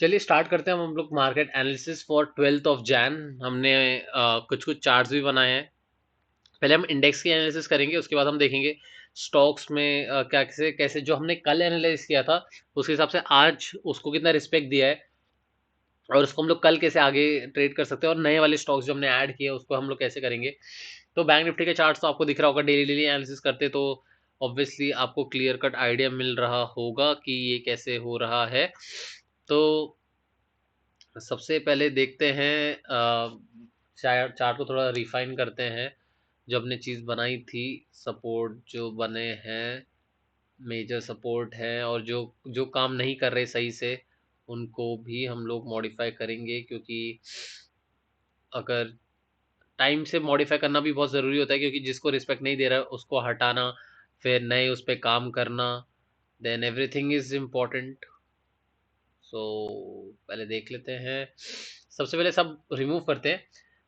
चलिए स्टार्ट करते हैं हम लोग मार्केट एनालिसिस फॉर 12 जैन। हमने कुछ कुछ चार्ट्स भी बनाए हैं। पहले हम इंडेक्स की एनालिसिस करेंगे, उसके बाद हम देखेंगे स्टॉक्स में क्या कैसे कैसे जो हमने कल एनालाइज किया था उसके हिसाब से आज उसको कितना रिस्पेक्ट दिया है और उसको हम लोग कल कैसे आगे ट्रेड कर सकते हैं, और नए वाले स्टॉक्स जो हमने ऐड किए उसको हम लोग कैसे करेंगे। तो बैंक निफ्टी के चार्ट्स तो आपको दिख रहा होगा, डेली डेली एनालिसिस करते तो ऑब्वियसली आपको क्लियर कट आइडिया मिल रहा होगा कि ये कैसे हो रहा है। तो सबसे पहले देखते हैं चार्ट को थोड़ा रिफाइन करते हैं। जो हमने चीज़ बनाई थी, सपोर्ट जो बने हैं, मेजर सपोर्ट है, और जो जो काम नहीं कर रहे सही से उनको भी हम लोग मॉडिफाई करेंगे, क्योंकि अगर टाइम से मॉडिफाई करना भी बहुत ज़रूरी होता है, क्योंकि जिसको रिस्पेक्ट नहीं दे रहा है उसको हटाना, फिर नए उस पर काम करना, देन एवरीथिंग इज इम्पोर्टेंट। सो पहले देख लेते हैं, सबसे पहले सब रिमूव करते हैं।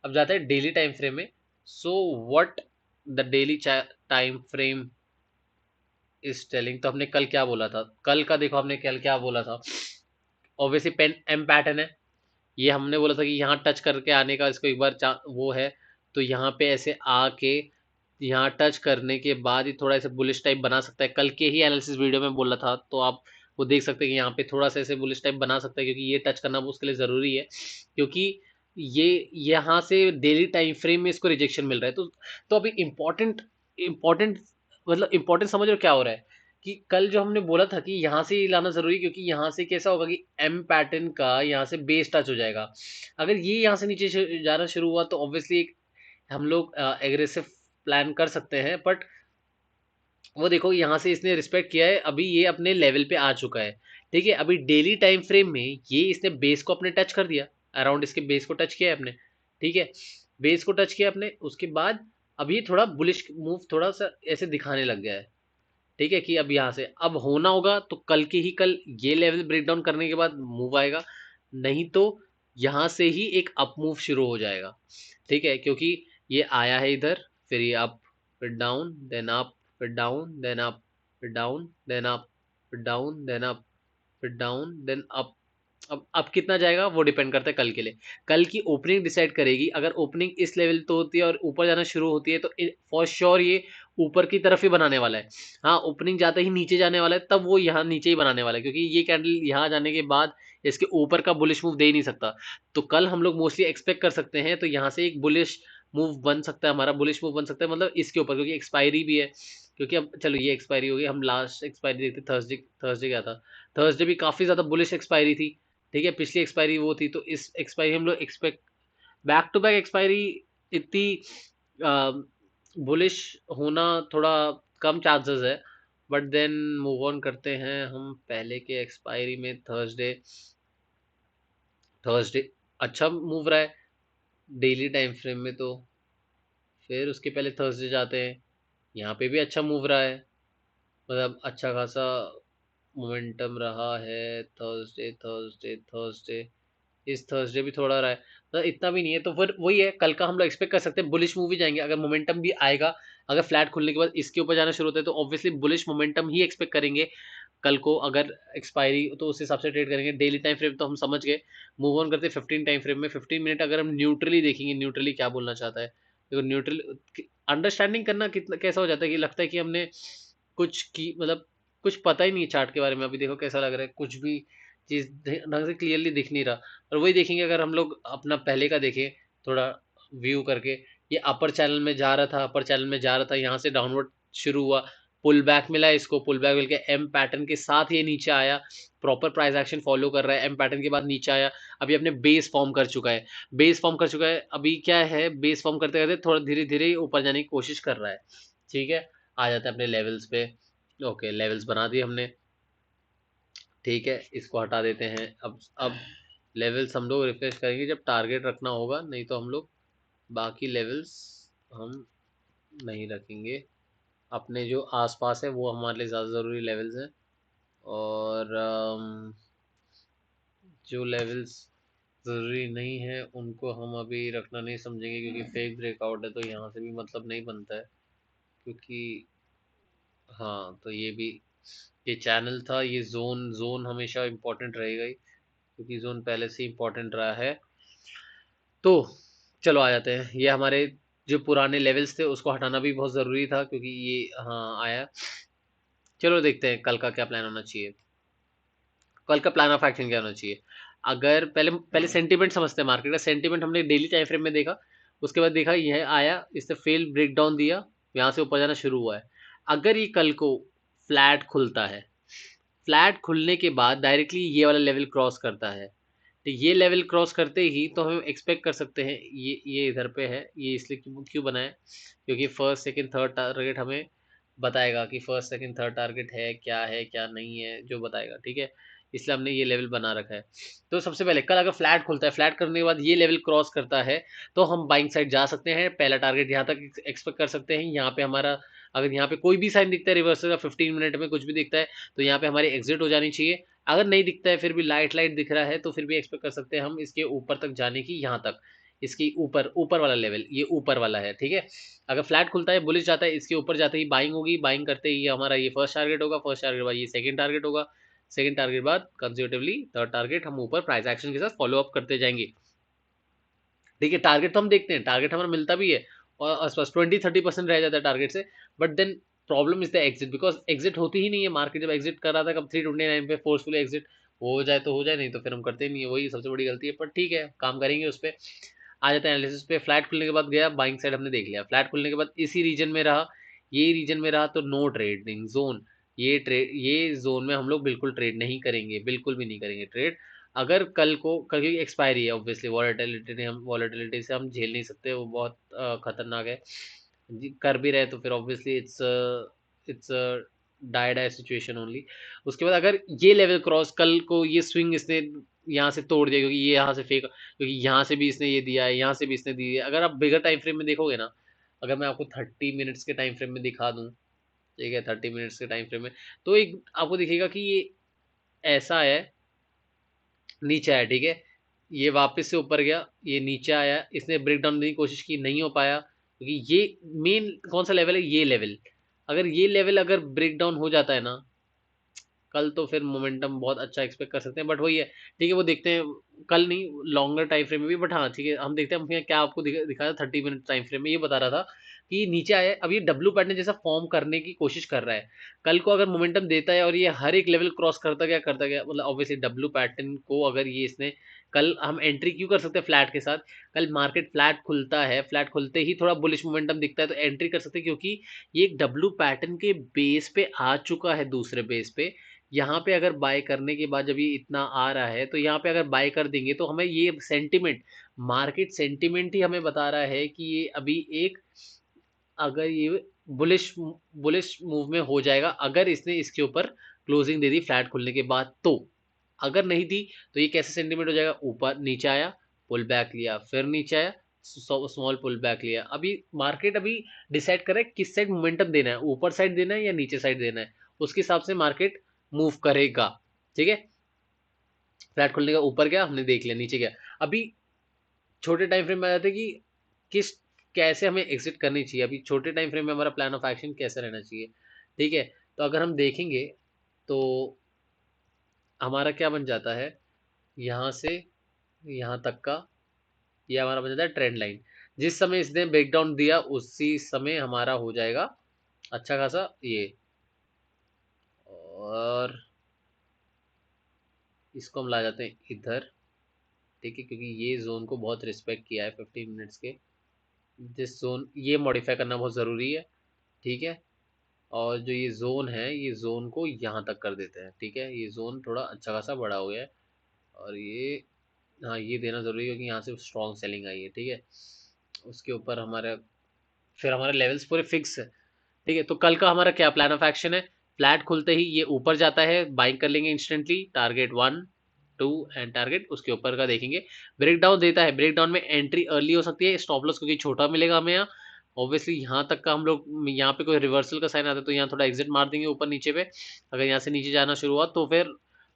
अब जाते हैं डेली टाइम फ्रेम में। So what the daily time frame is telling. तो हमने कल क्या बोला था, कल का देखो हमने कल क्या बोला था। ऑब्वियसली पेन एम पैटर्न है, ये हमने बोला था कि यहाँ टच करके आने का इसको एक बार वो है। तो यहाँ पे ऐसे आके यहाँ टच करने के बाद ही थोड़ा ऐसे बुलिश टाइप बना सकता है। कल के ही एनालिसिस वीडियो में बोला था, तो आप वो देख सकते हैं कि यहाँ पे थोड़ा सा ऐसे बुलिश टाइप बना सकता है, क्योंकि ये टच करना उसके लिए ज़रूरी है, क्योंकि ये यहाँ से डेली टाइम फ्रेम में इसको रिजेक्शन मिल रहा है। तो अभी इम्पोर्टेंट मतलब इम्पोर्टेंट समझ रहे हो क्या हो रहा है, कि कल जो हमने बोला था कि यहाँ से लाना जरूरी है, क्योंकि यहाँ से कैसा होगा कि एम पैटर्न का यहाँ से बेस टच हो जाएगा। अगर ये यहाँ से नीचे जाना शुरू हुआ तो ऑब्वियसली हम लोग एग्रेसिव प्लान कर सकते हैं, बट वो देखो यहाँ से इसने रिस्पेक्ट किया है, अभी ये अपने लेवल पे आ चुका है। ठीक है, अभी डेली टाइम फ्रेम में ये इसने बेस को अपने टच कर दिया, अराउंड इसके बेस को टच किया है अपने। ठीक है, बेस को टच किया अपने, उसके बाद अभी थोड़ा बुलिश मूव थोड़ा सा ऐसे दिखाने लग गया है। ठीक है, कि अब यहाँ से अब होना होगा तो कल के ही कल ये लेवल ब्रेक डाउन करने के बाद मूव आएगा, नहीं तो यहाँ से ही एक अप मूव शुरू हो जाएगा। ठीक है, क्योंकि ये आया है इधर, फिर ये अप, फिर डाउन, देन अप, फिर डाउन, देन अप, फिर डाउन, देन अप, फिर डाउन, देन अप, फिर डाउन, देन अप। अब कितना जाएगा वो डिपेंड करता है कल के लिए। कल की ओपनिंग डिसाइड करेगी, अगर ओपनिंग इस लेवल तो होती है और ऊपर जाना शुरू होती है तो फॉर श्योर ये ऊपर की तरफ ही बनाने वाला है। हाँ, ओपनिंग जाते ही नीचे जाने वाला है तब वो यहाँ नीचे ही बनाने वाला है, क्योंकि ये कैंडल यहाँ जाने के बाद इसके ऊपर का बुलिश मूव दे ही नहीं सकता। तो कल हम लोग मोस्टली एक्सपेक्ट कर सकते हैं, तो यहाँ से एक बुलिश मूव बन सकता है, हमारा बुलिश मूव बन सकता है, मतलब इसके ऊपर, क्योंकि एक्सपायरी भी है। क्योंकि अब चलो ये एक्सपायरी हो गई, हम लास्ट एक्सपायरी देखते थर्सडे, थर्सडे क्या था, थर्सडे भी काफ़ी ज़्यादा बुलिश एक्सपायरी थी। ठीक है, पिछली एक्सपायरी वो थी, तो इस एक्सपायरी हम लोग expect, back to back expiry इतनी बुलिश होना थोड़ा कम चांसेस है। बट देन मूव ऑन करते हैं हम पहले के एक्सपायरी में। थर्सडे, थर्सडे अच्छा मूव रहा है डेली टाइम फ्रेम में। तो फिर उसके पहले थर्सडे जाते हैं, यहाँ पे भी अच्छा मूव रहा है, मतलब अच्छा खासा मोमेंटम रहा है। थर्सडे थर्सडे थर्सडे, इस थर्सडे भी थोड़ा रहा है, मतलब इतना भी नहीं है। तो फिर वही है, कल का हम लोग एक्सपेक्ट कर सकते हैं बुलिश मूव ही जाएंगे, अगर मोमेंटम भी आएगा। अगर फ्लैट खुलने के बाद इसके ऊपर जाना शुरू होता है तो ऑब्वियसली बुलिश मोमेंटम ही एक्सपेक्ट करेंगे कल को। अगर एक्सपायरी तो उस हिसाब से ट्रेड करेंगे। डेली टाइम फ्रेम तो हम समझ गए। मूव ऑन करते हैं 15 टाइम फ्रेम में। 15 मिनट अगर हम न्यूट्रली देखेंगे, न्यूट्रली क्या बोलना चाहता है, देखो न्यूट्रल अंडरस्टैंडिंग करना कितना कैसा हो जाता है कि लगता है कि हमने कुछ की मतलब कुछ पता ही नहीं चार्ट के बारे में। अभी देखो कैसा लग रहा है, कुछ भी चीज़ ढंग से क्लियरली दिख नहीं रहा। और वही देखेंगे, अगर हम लोग अपना पहले का देखें थोड़ा व्यू करके, ये अपर चैनल में जा रहा था, अपर चैनल में जा रहा था, यहाँ से डाउनवर्ड शुरू हुआ, पुल बैक मिला इसको, पुल बैक मिल के एम पैटर्न के साथ ये नीचे आया, प्रॉपर प्राइस एक्शन फॉलो कर रहा है, एम पैटर्न के बाद नीचे आया, अभी अपने बेस फॉर्म कर चुका है। बेस फॉर्म कर चुका है, अभी क्या है, बेस फॉर्म करते करते थोड़ा धीरे धीरे ऊपर जाने की कोशिश कर रहा है। ठीक है, आ जाते हैं अपने लेवल्स पे। ओके, लेवल्स बना दिए हमने। ठीक है, इसको हटा देते हैं। अब लेवल्स हम लोग रिफ्रेश करेंगे जब टारगेट रखना होगा, नहीं तो हम लोग बाकी लेवल्स हम नहीं रखेंगे। अपने जो आसपास है वो हमारे लिए ज़्यादा ज़रूरी लेवल्स हैं। और जो लेवल्स ज़रूरी नहीं है उनको हम अभी रखना नहीं समझेंगे, क्योंकि फेक ब्रेकआउट है तो यहाँ से भी मतलब नहीं बनता है। क्योंकि हाँ, तो ये भी, ये चैनल था, ये जोन जोन हमेशा इम्पोर्टेंट रहेगा ही। क्योंकि जोन पहले से इंपॉर्टेंट रहा है। तो चलो आ जाते हैं, ये हमारे जो पुराने लेवल्स थे उसको हटाना भी बहुत ज़रूरी था, क्योंकि ये हाँ आया। चलो देखते हैं कल का क्या प्लान होना चाहिए। कल का प्लान ऑफ एक्शन क्या होना चाहिए। अगर पहले पहले सेंटीमेंट समझते हैं, मार्केट का सेंटीमेंट हमने डेली टाइम फ्रेम में देखा। उसके बाद देखा यह आया, इसने फेल ब्रेक डाउन दिया, यहाँ से ऊपर जाना शुरू हुआ है। अगर ये कल को फ्लैट खुलता है, फ्लैट खुलने के बाद डायरेक्टली ये वाला लेवल क्रॉस करता है, तो ये लेवल क्रॉस करते ही तो हम एक्सपेक्ट कर सकते हैं ये इधर पे है। ये इसलिए क्यों क्यों बना है, क्योंकि फर्स्ट सेकंड थर्ड टारगेट हमें बताएगा कि फर्स्ट सेकंड थर्ड टारगेट है क्या नहीं है, जो बताएगा, ठीक है। इसलिए हमने ये लेवल बना रखा है। तो सबसे पहले कल अगर फ्लैट खुलता है, फ्लैट करने के बाद ये लेवल क्रॉस करता है, तो हम बाइंग साइड जा सकते हैं। पहला टारगेट यहाँ तक एक्सपेक्ट कर सकते हैं। यहाँ पे हमारा अगर यहाँ पे कोई भी साइन दिखता है रिवर्सल का 15 मिनट में कुछ भी दिखता है, तो यहाँ पे हमारी एग्जिट हो जानी चाहिए। अगर नहीं दिखता है, फिर भी लाइट लाइट दिख रहा है, तो फिर भी एक्सपेक्ट कर सकते हैं हम इसके ऊपर तक जाने की, यहाँ तक इसकी ऊपर ऊपर वाला लेवल, ये ऊपर वाला है, ठीक है। अगर फ्लैट खुलता है, बुलिश जाता है, इसके ऊपर जाते ही बाइंग होगी, बाइंग करते ही हमारा ये फर्स्ट टारगेट होगा, फर्स्ट टारगेट बाद ये सेकंड टारगेट होगा, सेकंड टारगेट बाद कंसेक्यूटिवली थर्ड टारगेट हम ऊपर प्राइस एक्शन के साथ फॉलो अप करते जाएंगे। ठीक है, टारगेट तो हम देखते हैं, टारगेट हमारा मिलता भी है और आसपास 20-30% रह जाता है टारगेट से। But then problem is the exit, because exit होती ही नहीं है। मार्केट जब एग्जिट कर रहा था कब 329 पे फोर्सफुली एग्जिट हो जाए तो हो जाए, नहीं तो फिर हम करते नहीं है, वही सबसे बड़ी गलती है। पर ठीक है, काम करेंगे उस पर। आ जाते हैं एनालिसिस पे। फ्लैट खुलने के बाद गया बाइंग साइड, हमने देख लिया। फ्लैट खुलने के बाद इसी रीजन में रहा, ये रीजन में रहा, तो नो ट्रेडिंग जोन। ये जोन में हम लोग बिल्कुल ट्रेड नहीं करेंगे, बिल्कुल भी नहीं करेंगे ट्रेड। अगर कल की एक्सपायरी है, ऑब्वियसली वॉलेटिलिटी से हम झेल नहीं सकते, वो बहुत खतरनाक है। कर भी रहे तो फिर obviously it's die die situation only. उसके बाद अगर ये लेवल क्रॉस कल को, ये स्विंग इसने यहाँ से तोड़ दिया, क्योंकि ये यहाँ से फेक, क्योंकि यहाँ से भी इसने ये दिया है, यहाँ से भी इसने दिया है। अगर आप बिगर टाइम फ्रेम में देखोगे ना, अगर मैं आपको 30 मिनट्स के टाइम फ्रेम में दिखा दूं, ठीक है, 30 मिनट्स के टाइम फ्रेम में, तो एक आपको दिखेगा कि ये ऐसा है, नीचे आया, ठीक है, ये वापस से ऊपर गया, ये नीचे आया, इसने ब्रेक डाउन करने की कोशिश की, नहीं हो पाया, क्योंकि ये मेन कौन सा लेवल है, ये लेवल। अगर ये लेवल अगर ब्रेक डाउन हो जाता है ना कल, तो फिर मोमेंटम बहुत अच्छा एक्सपेक्ट कर सकते हैं। बट वही है, ठीक है, वो देखते हैं कल नहीं, लॉन्गर टाइम फ्रेम में भी। बट हाँ ठीक है, हम देखते हैं। हम क्या आपको दिखाया 30 मिनट टाइम फ्रेम में, ये बता रहा था कि नीचे आया, अब ये डब्ल्यू पैटर्न जैसा फॉर्म करने की कोशिश कर रहा है। कल को अगर मोमेंटम देता है और ये हर एक लेवल क्रॉस करता गया, मतलब ऑब्वियसली डब्ल्यू पैटर्न को अगर ये इसने, कल हम एंट्री क्यों कर सकते हैं फ्लैट के साथ। कल मार्केट फ्लैट खुलता है, फ्लैट खुलते ही थोड़ा बुलिश मोमेंटम दिखता है तो एंट्री कर सकते हैं, क्योंकि ये एक डब्ल्यू पैटर्न के बेस पे आ चुका है, दूसरे बेस पे। यहाँ पे अगर बाय करने के बाद जब ये इतना आ रहा है, तो यहाँ पे अगर बाय कर देंगे तो हमें ये सेंटिमेंट, मार्केट सेंटिमेंट ही हमें बता रहा है कि ये अभी एक, अगर ये बुलिश बुलिश मूव में हो जाएगा, अगर इसने इसके ऊपर क्लोजिंग दे दी फ्लैट खुलने के बाद तो। अगर नहीं दी तो ये कैसे सेंटीमेंट हो जाएगा, ऊपर नीचे आया, पुल बैक लिया, फिर नीचे आया, स्मॉल पुल बैक लिया। अभी मार्केट अभी डिसाइड करे किस साइड मोमेंटम देना है, ऊपर साइड देना है या नीचे साइड देना है, उसके हिसाब से मार्केट मूव करेगा, ठीक है। फ्लैट खुलने का ऊपर गया, हमने देख लिया, नीचे गया। अभी छोटे टाइम फ्रेम में आ जाते हैं कि किस कैसे हमें एग्जिट करनी चाहिए। अभी छोटे टाइम फ्रेम में हमारा प्लान ऑफ एक्शन कैसे रहना चाहिए, ठीक है। तो अगर हम देखेंगे तो हमारा क्या बन जाता है, यहाँ से यहाँ तक का ये हमारा बन जाता है ट्रेंड लाइन। जिस समय इसने ब्रेकडाउन दिया उसी समय हमारा हो जाएगा अच्छा खासा ये, और इसको हम ला जाते हैं इधर, ठीक है, क्योंकि ये जोन को बहुत रिस्पेक्ट किया है 15 मिनट्स के। जिस जोन ये मॉडिफाई करना बहुत ज़रूरी है, ठीक है। और जो ये जोन है, ये जोन को यहाँ तक कर देते हैं, ठीक है। ये जोन थोड़ा अच्छा खासा बड़ा हो गया है, और ये, हाँ ये देना ज़रूरी है क्योंकि यहाँ से स्ट्रॉन्ग सेलिंग आई है, ठीक है। उसके ऊपर हमारा, फिर हमारे लेवल्स पूरे फिक्स है, ठीक है। तो कल का हमारा क्या प्लान ऑफ एक्शन है, फ्लैट खुलते ही ये ऊपर जाता है, बाइंग कर लेंगे इंस्टेंटली, टारगेट 1 2 एंड टारगेट उसके ऊपर का देखेंगे। ब्रेक डाउन देता है, ब्रेक डाउन में एंट्री अर्ली हो सकती है, स्टॉप लॉस क्योंकि छोटा मिलेगा हमें यहाँ। ऑब्वियसली यहाँ तक का हम लोग, यहाँ पे कोई रिवर्सल का साइन आता है तो यहाँ थोड़ा एग्जिट मार देंगे ऊपर नीचे पे। अगर यहाँ से नीचे जाना शुरू हुआ तो फिर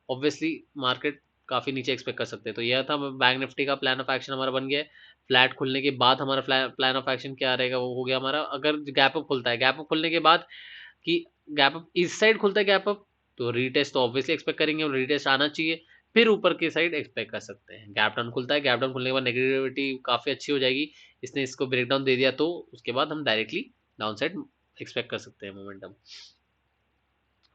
ऑब्वियसली मार्केट काफ़ी नीचे एक्सपेक्ट कर सकते हैं। तो यह था बैंक निफ्टी का प्लान ऑफ एक्शन हमारा बन गया है। फ्लैट खुलने के बाद हमारा प्लान ऑफ एक्शन क्या रहेगा, वो हो गया हमारा। अगर गैप अप खुलता है, गैप अप खुलने के बाद कि गैप अप इस साइड खुलता है गैप अप, तो रीटेस्ट तो ऑब्वियसली एक्सपेक्ट करेंगे, और रीटेस्ट आना चाहिए। फिर ऊपर की साइड एक्सपेक्ट कर सकते हैं। गैप डाउन खुलता है, गैप डाउन खुलने के बाद नेगेटिविटी काफ़ी अच्छी हो जाएगी, इसने इसको ब्रेक डाउन दे दिया तो उसके बाद हम डायरेक्टली डाउन साइड एक्सपेक्ट कर सकते हैं मोमेंटम।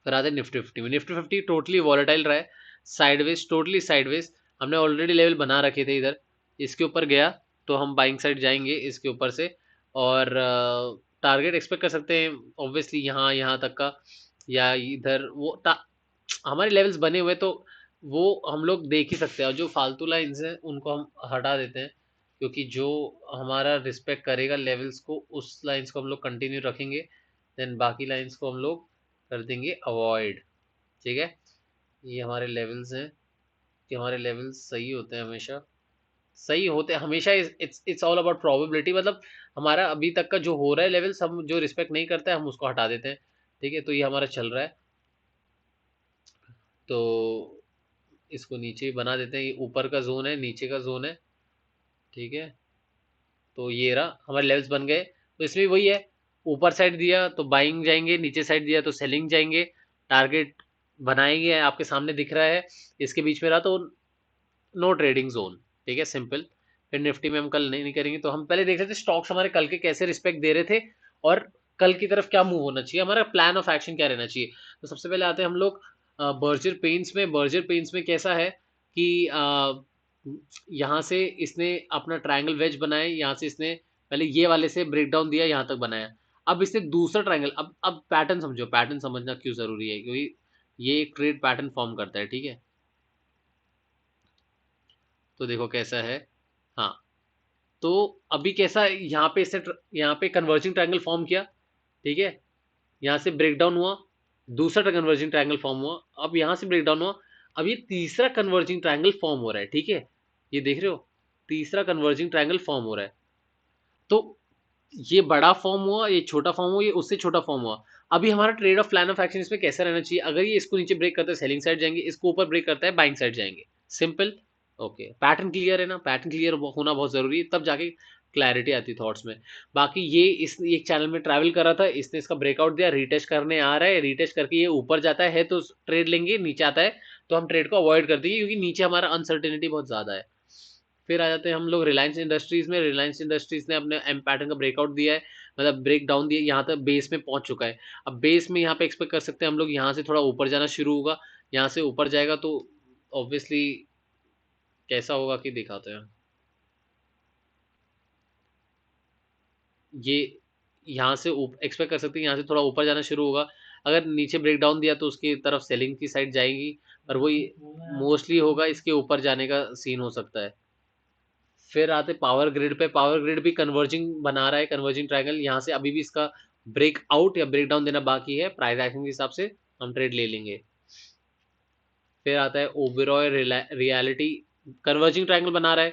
फिर आते हैं निफ्टी फिफ्टी में। निफ्टी फिफ्टी टोटली वॉलेटाइल रहा है, साइडवेज, टोटली साइडवेज। हमने ऑलरेडी लेवल बना रखे थे इधर, इसके ऊपर गया तो हम बाइंग साइड जाएंगे इसके ऊपर से, और टारगेट एक्सपेक्ट कर सकते हैं ऑब्वियसली यहाँ यहाँ तक का, या इधर वो हमारे लेवल्स बने हुए तो वो हम लोग देख ही सकते हैं, और जो फालतू लाइंस हैं उनको हम हटा देते हैं, क्योंकि जो हमारा रिस्पेक्ट करेगा लेवल्स को उस लाइंस को हम लोग कंटिन्यू रखेंगे, देन बाकी लाइंस को हम लोग कर देंगे अवॉइड। ठीक है, ये हमारे लेवल्स हैं कि हमारे लेवल्स सही होते हैं हमेशा, सही होते हैं हमेशा। इट्स ऑल अबाउट प्रोबेबिलिटी, मतलब हमारा अभी तक का जो हो रहा है लेवल्स, हम जो रिस्पेक्ट नहीं करते हैं हम उसको हटा देते हैं। ठीक है, तो ये हमारा चल रहा है, तो इसको नीचे बना देते हैं, ये ऊपर का जोन है नीचे का जोन है। ठीक है, तो ये रहा हमारे लेवल्स बन गए। तो इसमें वही है, ऊपर साइड दिया तो बाइंग जाएंगे, नीचे साइड दिया तो सेलिंग जाएंगे, टारगेट बनाएंगे आपके सामने दिख रहा है, इसके बीच में रहा तो नो ट्रेडिंग जोन। ठीक है, सिंपल। फिर निफ्टी में हम कल नहीं करेंगे, तो हम पहले देख रहे थे स्टॉक्स हमारे कल के कैसे रिस्पेक्ट दे रहे थे, और कल की तरफ क्या मूव होना चाहिए, हमारा प्लान ऑफ एक्शन क्या रहना चाहिए। तो सबसे पहले आते हैं हम लोग बर्जर पेंट्स में। बर्जर पेंट्स में कैसा है कि यहाँ से इसने अपना ट्रायंगल वेज बनाया, यहाँ से इसने पहले ये वाले से ब्रेक डाउन दिया, यहाँ तक बनाया, अब इसने दूसरा ट्रायंगल, अब पैटर्न समझो, पैटर्न समझना क्यों जरूरी है, क्योंकि ये एक ट्रेड पैटर्न फॉर्म करता है। ठीक है, तो देखो कैसा है। हाँ, तो अभी कैसा है, यहाँ पे इससे यहाँ पे कन्वर्जिंग ट्रायंगल फॉर्म किया। ठीक है, यहाँ से ब्रेक डाउन हुआ, दूसरा कन्वर्जिंग ट्रायंगल फॉर्म हुआ, अब यहाँ से ब्रेक डाउन हुआ, अब ये तीसरा कन्वर्जिंग ट्रायंगल फॉर्म हो रहा है। ठीक है, ये देख रहे हो, तीसरा कन्वर्जिंग ट्रायंगल फॉर्म हो रहा है। तो ये बड़ा फॉर्म हुआ, ये छोटा फॉर्म हुआ, ये उससे छोटा फॉर्म हुआ। अभी हमारा trade off plan of action इसमें कैसे रहना चाहिए, अगर ये इसको नीचे ब्रेक करता है सेलिंग साइड जाएंगे, इसको ऊपर ब्रेक करता है बाइंग साइड जाएंगे, सिंपल। ओके, पैटर्न क्लियर है ना, पैटर्न क्लियर होना बहुत जरूरी है, तब जाके क्लैरिटी आती है थॉट्स में। बाकी ये इस एक चैनल में ट्रैवल कर रहा था, इसने इसका ब्रेकआउट दिया, रीटेस्ट करने आ रहा है, रीटेस्ट करके ये ऊपर जाता है तो ट्रेड लेंगे, नीचे आता है तो हम ट्रेड को अवॉइड कर देंगे, क्योंकि नीचे हमारा अनसर्टेनिटी बहुत ज्यादा है। फिर आ जाते हैं हम लोग रिलायंस इंडस्ट्रीज में। रिलायंस इंडस्ट्रीज ने अपने एम पैटर्न का ब्रेकआउट दिया है, मतलब ब्रेक डाउन दिया, यहाँ तक बेस में पहुंच चुका है। अब बेस में यहाँ पे एक्सपेक्ट कर सकते हैं हम लोग, यहाँ से थोड़ा ऊपर जाना शुरू होगा, यहाँ से ऊपर जाएगा तो ऑब्वियसली कैसा होगा कि दिखाते हैं, ये यहाँ से एक्सपेक्ट कर सकते हैं यहाँ से थोड़ा ऊपर जाना शुरू होगा, अगर नीचे ब्रेक डाउन दिया तो उसकी तरफ सेलिंग की साइड जाएगी, पर वही मोस्टली होगा इसके ऊपर जाने का सीन हो सकता है। फिर आते पावर ग्रिड पे। पावर ग्रिड भी कन्वर्जिंग बना रहा है, कन्वर्जिंग ट्रायंगल, यहाँ से अभी भी इसका ब्रेक आउट या ब्रेक डाउन देना बाकी है, प्राइस एक्शन के हिसाब से हम ट्रेड ले लेंगे। फिर आता है ओबेरॉय रियलिटी, कन्वर्जिंग ट्रायंगल बना रहा है,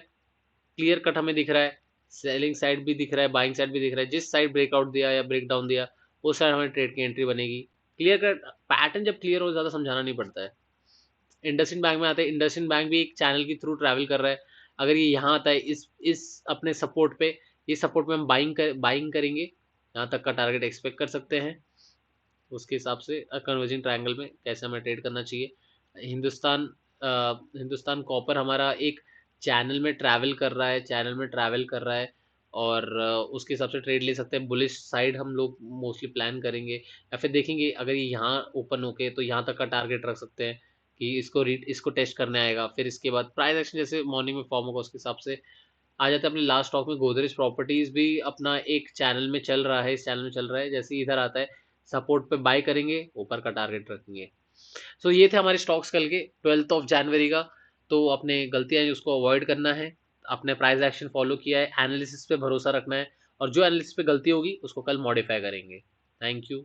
क्लियर कट हमें दिख रहा है, सेलिंग साइड भी दिख रहा है, बाइंग साइड भी दिख रहा है, जिस साइड ब्रेकआउट दिया या ब्रेक डाउन दिया उस साइड हमें ट्रेड की एंट्री बनेगी। क्लियर कट पैटर्न जब क्लियर हो, ज्यादा समझाना नहीं पड़ता है। इंडसइंड बैंक में आते हैं, इंडसइंड बैंक भी एक चैनल के थ्रू ट्रैवल कर रहा है, अगर ये यहाँ आता है इस अपने सपोर्ट पे, ये सपोर्ट पे हम बाइंग करेंगे, यहाँ तक का टारगेट एक्सपेक्ट कर सकते हैं, उसके हिसाब से कन्वर्जिंग ट्रायंगल में कैसे हमें ट्रेड करना चाहिए। हिंदुस्तान कॉपर हमारा एक चैनल में ट्रैवल कर रहा है, चैनल में ट्रैवल कर रहा है, और उसके हिसाब से ट्रेड ले सकते हैं। बुलिश साइड हम लोग मोस्टली प्लान करेंगे, या फिर देखेंगे अगर ये यहाँ ओपन होके तो यहाँ तक का टारगेट रख सकते हैं कि इसको टेस्ट करने आएगा, फिर इसके बाद प्राइस एक्शन जैसे मॉर्निंग में फॉर्म होगा उसके हिसाब से आ जाते हैं। अपने लास्ट स्टॉक में गोदरेज प्रॉपर्टीज भी अपना एक चैनल में चल रहा है, इस चैनल में चल रहा है, जैसे ही इधर आता है सपोर्ट पे बाय करेंगे, ऊपर का टारगेट रखेंगे। सो ये थे हमारे स्टॉक्स कल के 12 जनवरी का। तो अपने गलतियां हैं उसको अवॉइड करना है, अपने प्राइस एक्शन फॉलो किया है, एनालिसिस पे भरोसा रखना है, और जो एनालिसिस पे गलती होगी उसको कल मॉडिफाई करेंगे। Thank you.